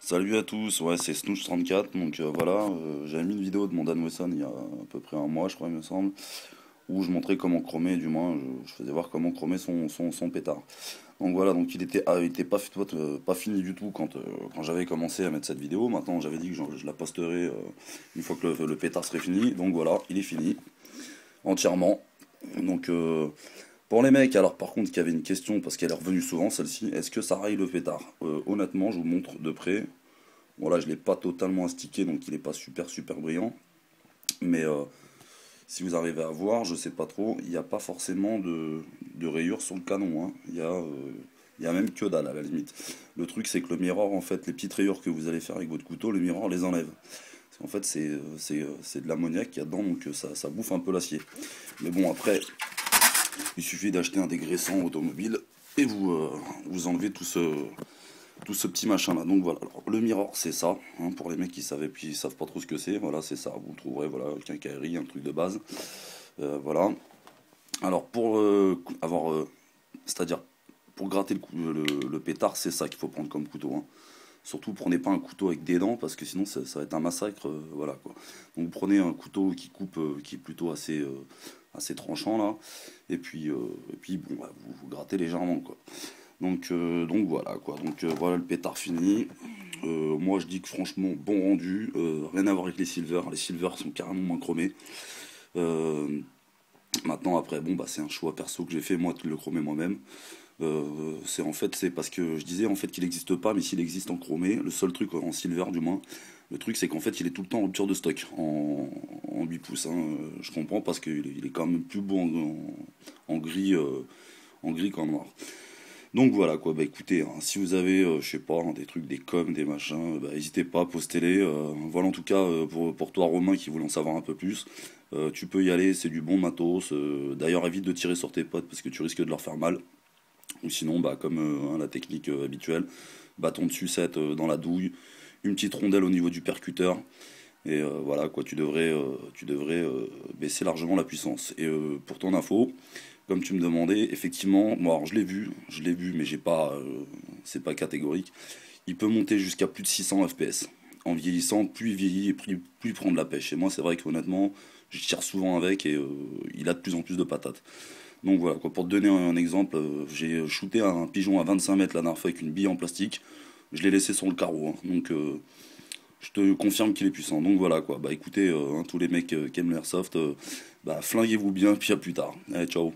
Salut à tous, ouais c'est Snooch34, donc voilà, j'avais mis une vidéo de mon Dan Wesson il y a à peu près un mois je crois il me semble, où je montrais comment chromer, du moins je faisais voir comment chromer son pétard. Donc voilà, donc il était pas fini du tout quand j'avais commencé à mettre cette vidéo. Maintenant j'avais dit que je la posterai une fois que le pétard serait fini, donc voilà, il est fini, entièrement. Donc pour les mecs, alors par contre qui avaient une question, parce qu'elle est revenue souvent celle-ci, est-ce que ça raille le pétard? Honnêtement je vous montre de près. Bon là je l'ai pas totalement astiqué donc il est pas super brillant. Mais si vous arrivez à voir, je sais pas trop, il n'y a pas forcément de rayures sur le canon, hein. Il y a même que dalle à la limite. Le truc c'est que le miroir en fait, les petites rayures que vous allez faire avec votre couteau, le miroir les enlève. Parce qu'en fait c'est de l'ammoniac qu'il y a dedans donc ça bouffe un peu l'acier. Mais bon après, il suffit d'acheter un dégraissant automobile et vous enlevez tout ce petit machin là. Donc voilà, alors, le mirror c'est ça, hein, pour les mecs qui savent et puis ils savent pas trop ce que c'est, voilà c'est ça, vous le trouverez, voilà, quincaillerie, un truc de base. Voilà. Alors pour avoir, c'est-à-dire pour gratter le pétard, c'est ça qu'il faut prendre comme couteau, hein. Surtout prenez pas un couteau avec des dents parce que sinon ça va être un massacre, voilà quoi. Donc vous prenez un couteau qui coupe, qui est plutôt assez tranchant là, et puis bon, bah, vous grattez légèrement quoi. Donc voilà quoi, donc voilà le pétard fini. Moi je dis que franchement bon rendu, rien à voir avec les silvers sont carrément moins chromés. Euh, Maintenant après bon bah c'est un choix perso que j'ai fait moi de le chromer moi-même. C'est parce que je disais en fait qu'il n'existe pas, mais s'il existe en chromé, le seul truc en silver du moins, le truc c'est qu'en fait il est tout le temps en rupture de stock en 8 pouces, hein. Je comprends parce qu'il est quand même plus beau en gris qu'en noir. Donc voilà quoi, bah écoutez, hein, si vous avez, je sais pas, hein, des trucs, des coms, des machins, bah n'hésitez pas, postez-les. Voilà en tout cas pour toi Romain qui voulait en savoir un peu plus, tu peux y aller, c'est du bon matos. D'ailleurs évite de tirer sur tes potes parce que tu risques de leur faire mal. Ou sinon, bah comme hein, la technique habituelle, bâton de sucette dans la douille, une petite rondelle au niveau du percuteur. Et voilà quoi, tu devrais baisser largement la puissance. Et pour ton info, comme tu me demandais, effectivement, moi alors je l'ai vu, mais j'ai pas, c'est pas catégorique. Il peut monter jusqu'à plus de 600 FPS. En vieillissant, plus il vieillit et plus il prend de la pêche. Et moi, c'est vrai qu'honnêtement, je tire souvent avec et il a de plus en plus de patates. Donc voilà, quoi, pour te donner un exemple, j'ai shooté un pigeon à 25 mètres la dernière fois avec une bille en plastique. Je l'ai laissé sur le carreau, hein. Donc je te confirme qu'il est puissant. Donc voilà quoi. Bah écoutez, hein, tous les mecs qui aiment l'airsoft, bah flinguez-vous bien, puis à plus tard. Allez, ciao.